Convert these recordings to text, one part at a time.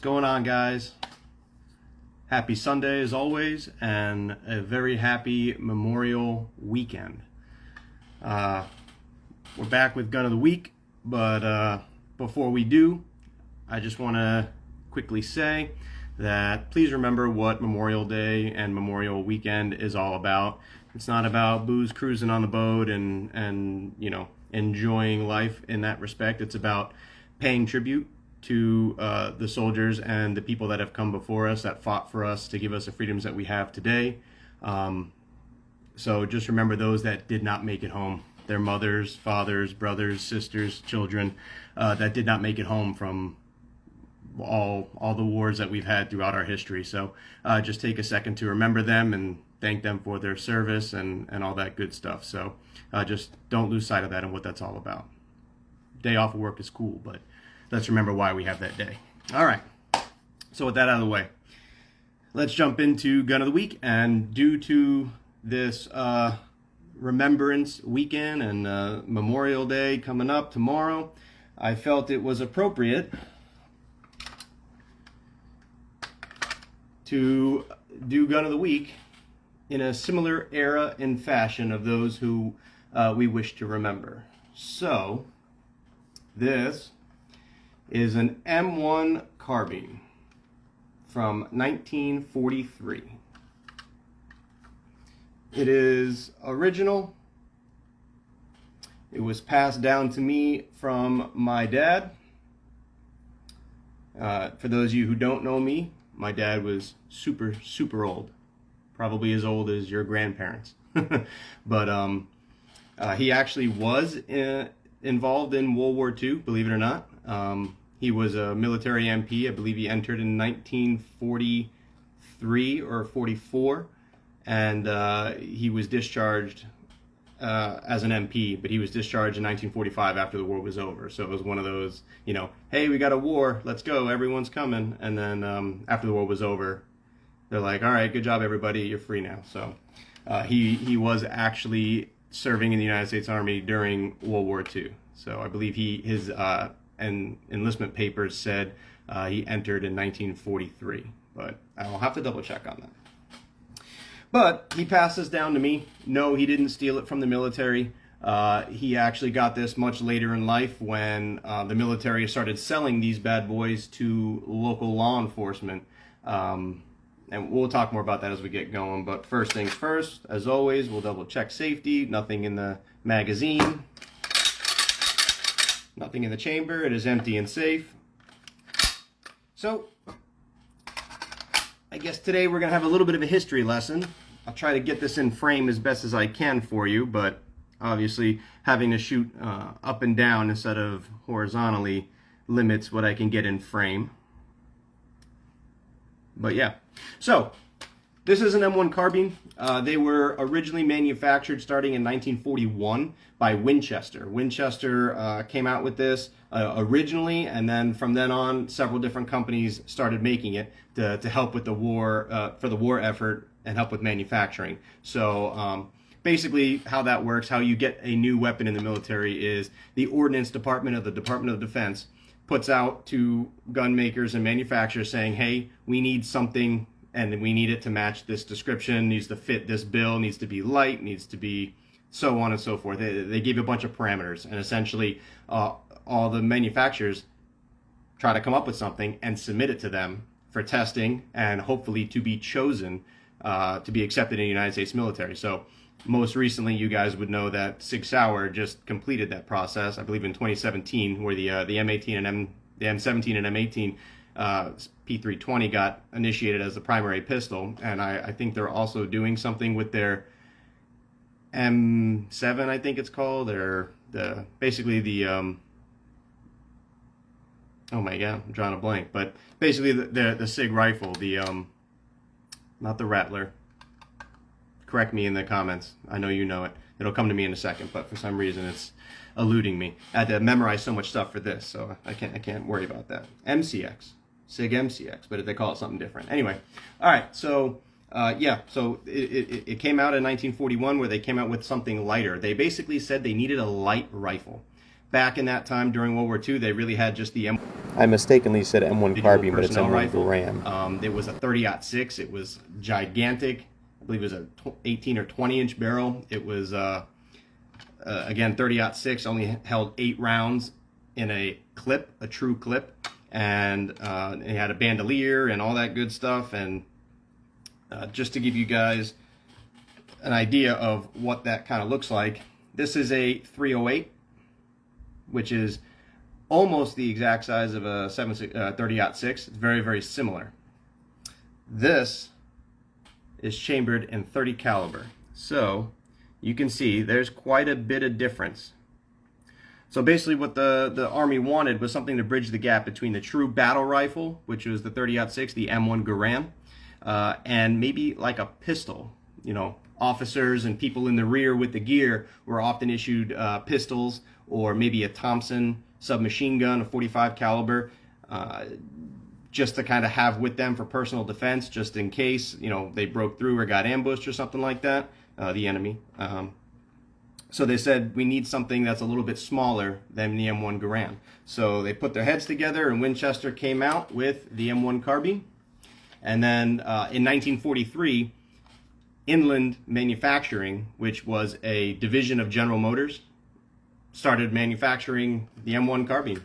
going on, guys? Happy Sunday as always, and a very happy Memorial weekend. We're back with Gun of the Week, but before we do, I just want to quickly say that please remember what Memorial Day and Memorial Weekend is all about. It's not about booze cruising on the boat and you know, enjoying life in that respect. It's about paying tribute to the soldiers and the people that have come before us, that fought for us to give us the freedoms that we have today. So just remember those that did not make it home, their mothers, fathers, brothers, sisters, children that did not make it home from all the wars that we've had throughout our history. So just take a second to remember them and thank them for their service and all that good stuff. So just don't lose sight of that and what that's all about. Day off of work is cool, but let's remember why we have that day. All right, so with that out of the way, let's jump into Gun of the Week. And due to this Remembrance Weekend and Memorial Day coming up tomorrow, I felt it was appropriate to do Gun of the Week in a similar era and fashion of those who we wish to remember. So this is an M1 Carbine from 1943. It is original. It was passed down to me from my dad. For those of you who don't know me, my dad was super old, probably as old as your grandparents. But he actually was involved in World War II, believe it or not. He was a military MP. I believe he entered in 1943 or 44, and he was discharged as an MP, but he was discharged in 1945 after the war was over. So it was one of those, you know, hey, we got a war, let's go, everyone's coming. And then after the war was over, they're like, all right, good job, everybody, you're free now. So he was actually serving in the United States Army during World War II. So I believe his enlistment papers said he entered in 1943, but I'll have to double check on that. But he passes down to me. No, he didn't steal it from the military. He actually got this much later in life when the military started selling these bad boys to local law enforcement. And we'll talk more about that as we get going. But first things first, as always, we'll double check safety. Nothing in the magazine. Nothing in the chamber. It is empty and safe. So, I guess today we're going to have a little bit of a history lesson. I'll try to get this in frame as best as I can for you, but obviously having to shoot up and down instead of horizontally limits what I can get in frame. But yeah, so this is an M1 Carbine. They were originally manufactured starting in 1941 by Winchester. Winchester came out with this originally, and then from then on, several different companies started making it to help with the war, for the war effort and help with manufacturing. So basically how that works, how you get a new weapon in the military is the Ordnance Department of the Department of Defense puts out to gun makers and manufacturers saying, hey, we need something and we need it to match this description, needs to fit this bill, needs to be light, needs to be so on and so forth. They give you a bunch of parameters, and essentially all the manufacturers try to come up with something and submit it to them for testing and hopefully to be chosen to be accepted in the United States military. So most recently, you guys would know that Sig Sauer just completed that process, I believe in 2017, where the M18 and the M17 and M18 P320 got initiated as the primary pistol, and I think they're also doing something with their M7, I think it's called, or basically the oh my god, I'm drawing a blank, but basically the SIG rifle, not the Rattler. Correct me in the comments. I know you know it. It'll come to me in a second, but for some reason it's eluding me. I had to memorize so much stuff for this, so I can't worry about that. MCX, SIG MCX, but they call it something different. Anyway, all right. So yeah, so it came out in 1941 where they came out with something lighter. They basically said they needed a light rifle. back in that time during World War II, they really had just the I mistakenly said M1 carbine, but it's M1 Garand. It was a 30-06. It was gigantic. I believe it was a 18 or 20-inch barrel. It was, again, 30-06, only held 8 rounds in a clip, a true clip. And it had a bandolier and all that good stuff. And just to give you guys an idea of what that kind of looks like, this is a 308, which is almost the exact size of a 30-06. It's very, very similar. This is chambered in 30 caliber. So you can see there's quite a bit of difference. So basically what the Army wanted was something to bridge the gap between the true battle rifle, which was the 30-06, the M1 Garand, and maybe like a pistol. You know, officers and people in the rear with the gear were often issued pistols, or maybe a Thompson submachine gun, a 45 caliber, just to kind of have with them for personal defense, just in case, you know, they broke through or got ambushed or something like that, the enemy. So they said, we need something that's a little bit smaller than the M1 Garand. So they put their heads together, and Winchester came out with the M1 carbine. And then in 1943, Inland Manufacturing, which was a division of General Motors, started manufacturing the M1 carbine,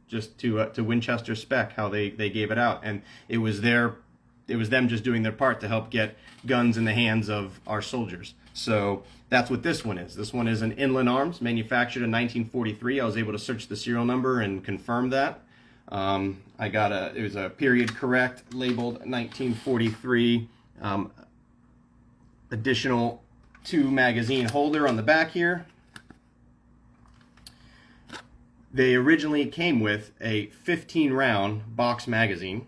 just to Winchester spec, how they gave it out. And it was them just doing their part to help get guns in the hands of our soldiers. So that's what this one is. This one is an Inland Arms, manufactured in 1943. I was able to search the serial number and confirm that. It was a period correct, labeled 1943. Additional 2 magazine holder on the back here. They originally came with a 15-round box magazine.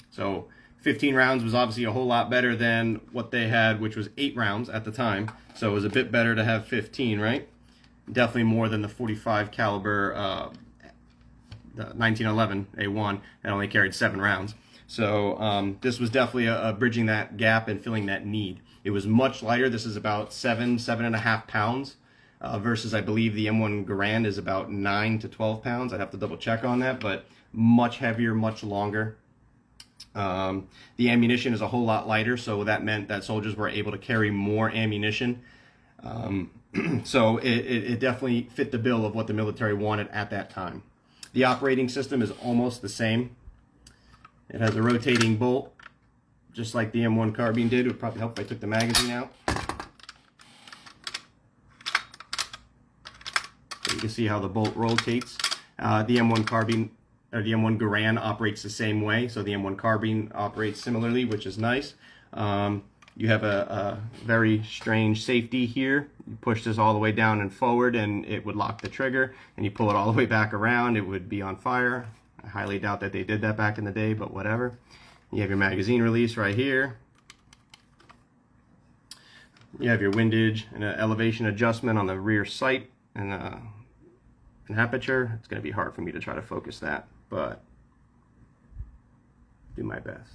So 15 rounds was obviously a whole lot better than what they had, which was 8 rounds at the time. So it was a bit better to have 15, right? Definitely more than the 45 caliber the 1911 A1 that only carried 7 rounds. So this was definitely bridging that gap and filling that need. It was much lighter. This is about 7.5 pounds. Versus I believe the M1 Garand is about 9 to 12 pounds. I'd have to double check on that, but much heavier, much longer. The ammunition is a whole lot lighter, so that meant that soldiers were able to carry more ammunition. So it definitely fit the bill of what the military wanted at that time. The operating system is almost the same. It has a rotating bolt, just like the M1 carbine did. It would probably help if I took the magazine out. You can see how the bolt rotates. The M1 carbine, or the M1 Garand, operates the same way. So the M1 carbine operates similarly, which is nice. You have a very strange safety here. You push this all the way down and forward, and it would lock the trigger. And you pull it all the way back around, it would be on fire. I highly doubt that they did that back in the day, but whatever. You have your magazine release right here. You have your windage and an elevation adjustment on the rear sight and an aperture. It's going to be hard for me to try to focus that, but do my best.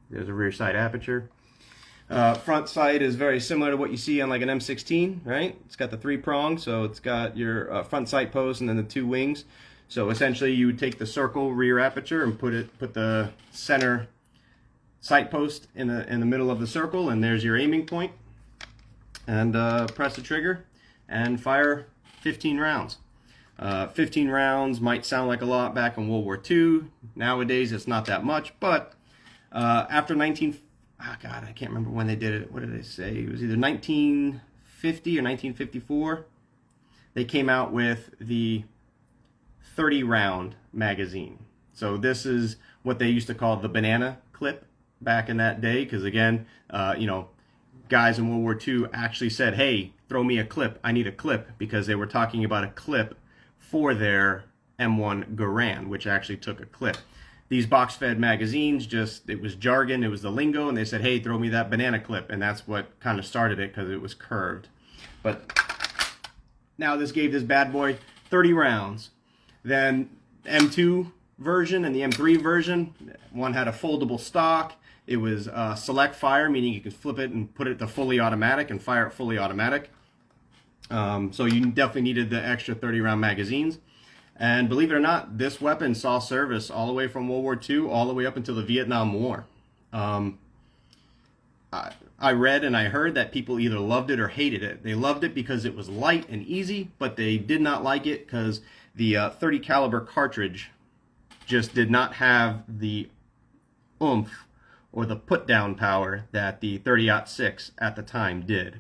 There's a rear sight aperture. Front sight is very similar to what you see on like an M16, right? It's got the 3 prongs, so it's got your front sight post and then the 2 wings. So essentially you would take the circle rear aperture and put the center sight post in the middle of the circle, and there's your aiming point. And press the trigger and fire 15 rounds. 15 rounds might sound like a lot back in World War II. Nowadays it's not that much, but after I can't remember when they did it. What did they say? It was either 1950 or 1954. They came out with the 30-round magazine. So this is what they used to call the banana clip back in that day, because again, guys in World War II actually said, hey, throw me a clip, I need a clip, because they were talking about a clip for their M1 Garand, which actually took a clip. These box-fed magazines, it was jargon, it was the lingo, and they said, hey, throw me that banana clip, and that's what kind of started it, because it was curved. But now this gave this bad boy 30 rounds. Then M2 version and the M3 version, one had a foldable stock. It was select fire, meaning you could flip it and put it to fully automatic and fire it fully automatic. So you definitely needed the extra 30-round magazines. And believe it or not, this weapon saw service all the way from World War II all the way up until the Vietnam War. I read and I heard that people either loved it or hated it. They loved it because it was light and easy, but they did not like it because the 30 caliber cartridge just did not have the oomph or the put down power that the 30-06 at the time did.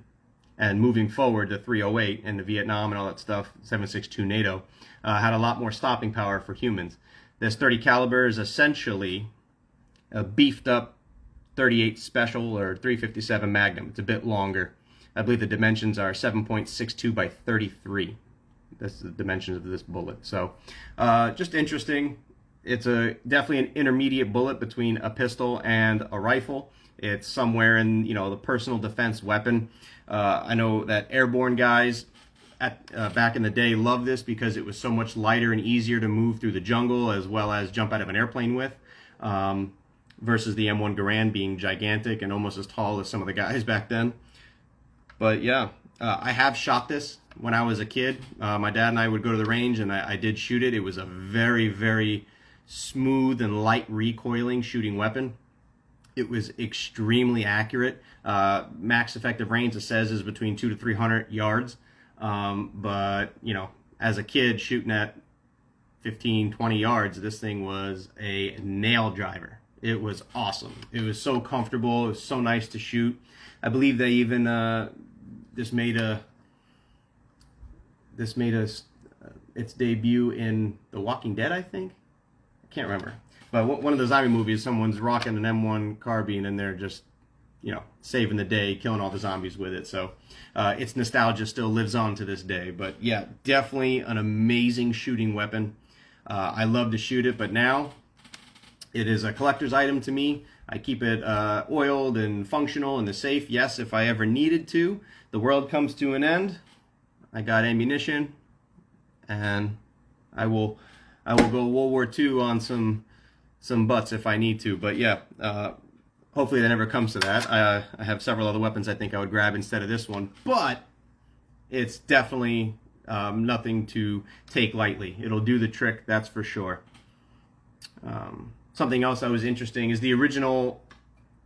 And moving forward to 308 and the Vietnam and all that stuff, 7.62 NATO, had a lot more stopping power for humans. This 30 caliber is essentially a beefed up 38 Special or 357 Magnum. It's a bit longer. I believe the dimensions are 7.62 by 33. That's the dimensions of this bullet. So just interesting. It's definitely an intermediate bullet between a pistol and a rifle. It's somewhere in, you know, the personal defense weapon. I know that airborne guys back in the day loved this because it was so much lighter and easier to move through the jungle as well as jump out of an airplane with, versus the M1 Garand being gigantic and almost as tall as some of the guys back then. But yeah, I have shot this when I was a kid. My dad and I would go to the range and I did shoot it. It was a very, very smooth and light recoiling shooting weapon. It was extremely accurate. Max effective range, it says, is between 200 to 300 yards. But, you know, as a kid shooting at 15, 20 yards, this thing was a nail driver. It was awesome. It was so comfortable. It was so nice to shoot. I believe they even this made its debut in The Walking Dead, I think. I can't remember. But one of the zombie movies, someone's rocking an M1 carbine and they're just, you know, saving the day, killing all the zombies with it. So its nostalgia still lives on to this day. But yeah, definitely an amazing shooting weapon. I love to shoot it, but now it is a collector's item to me. I keep it oiled and functional in the safe. Yes, if I ever needed to, the world comes to an end, I got ammunition, and I will go World War II on some butts if I need to. But yeah, hopefully that never comes to that. I have several other weapons I think I would grab instead of this one, but it's definitely nothing to take lightly. It'll do the trick, that's for sure. Something else that was interesting is the original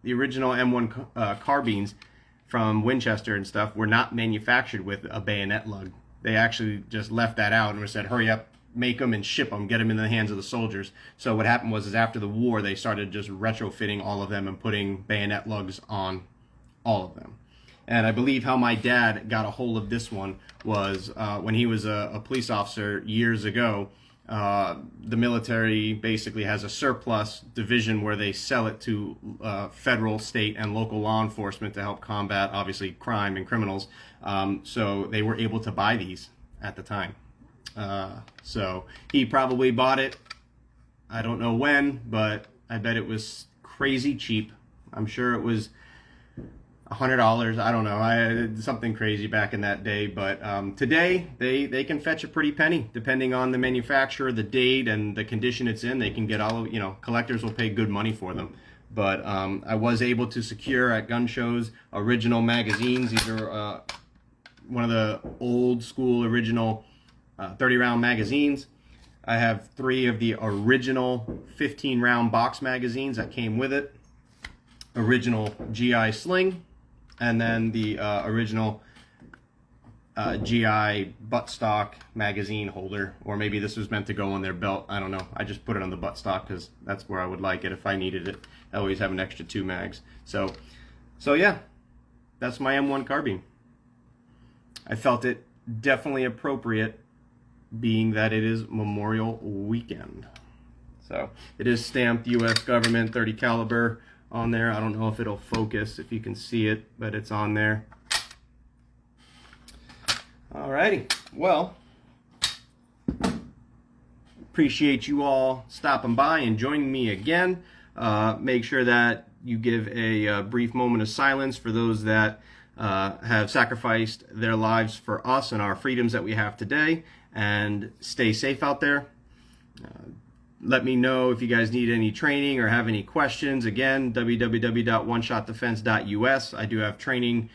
M1 carbines from Winchester and stuff were not manufactured with a bayonet lug. They actually just left that out and said, hurry up, make them and ship them, get them in the hands of the soldiers. So what happened was after the war, they started just retrofitting all of them and putting bayonet lugs on all of them. And I believe how my dad got a hold of this one was when he was a police officer years ago. The military basically has a surplus division where they sell it to federal, state, and local law enforcement to help combat, obviously, crime and criminals. So they were able to buy these at the time. So he probably bought it, I don't know when, but I bet it was crazy cheap. I'm sure it was $100. I don't know, something crazy back in that day. But today they can fetch a pretty penny, depending on the manufacturer, the date, and the condition it's in. They can get all of, you know, collectors will pay good money for them. But I was able to secure at gun shows original magazines. These are one of the old school original 30-round magazines. I have 3 of the original 15-round box magazines that came with it. Original GI sling, and then the original GI buttstock magazine holder, or maybe this was meant to go on their belt. I don't know. I just put it on the buttstock because that's where I would like it if I needed it. I always have an extra 2 mags. So yeah, that's my M1 carbine. I felt it definitely appropriate, being that it is Memorial Weekend. So it is stamped U.S. government 30 caliber on there. I don't know if it'll focus, if you can see it, but it's on there. Alrighty, well, appreciate you all stopping by and joining me again. Make sure that you give a brief moment of silence for those that have sacrificed their lives for us and our freedoms that we have today, and stay safe out there. Let me know if you guys need any training or have any questions. Again, www.oneshotdefense.us. I do have training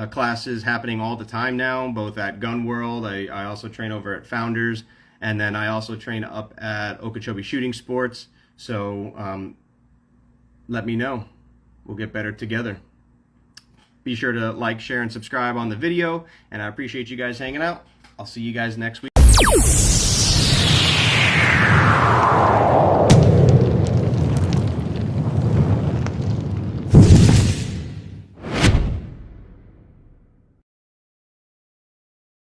classes happening all the time now, both at Gun World. I also train over at Founders, and then I also train up at Okeechobee Shooting Sports. So let me know. We'll get better together. Be sure to like, share, and subscribe on the video, and I appreciate you guys hanging out. I'll see you guys next week.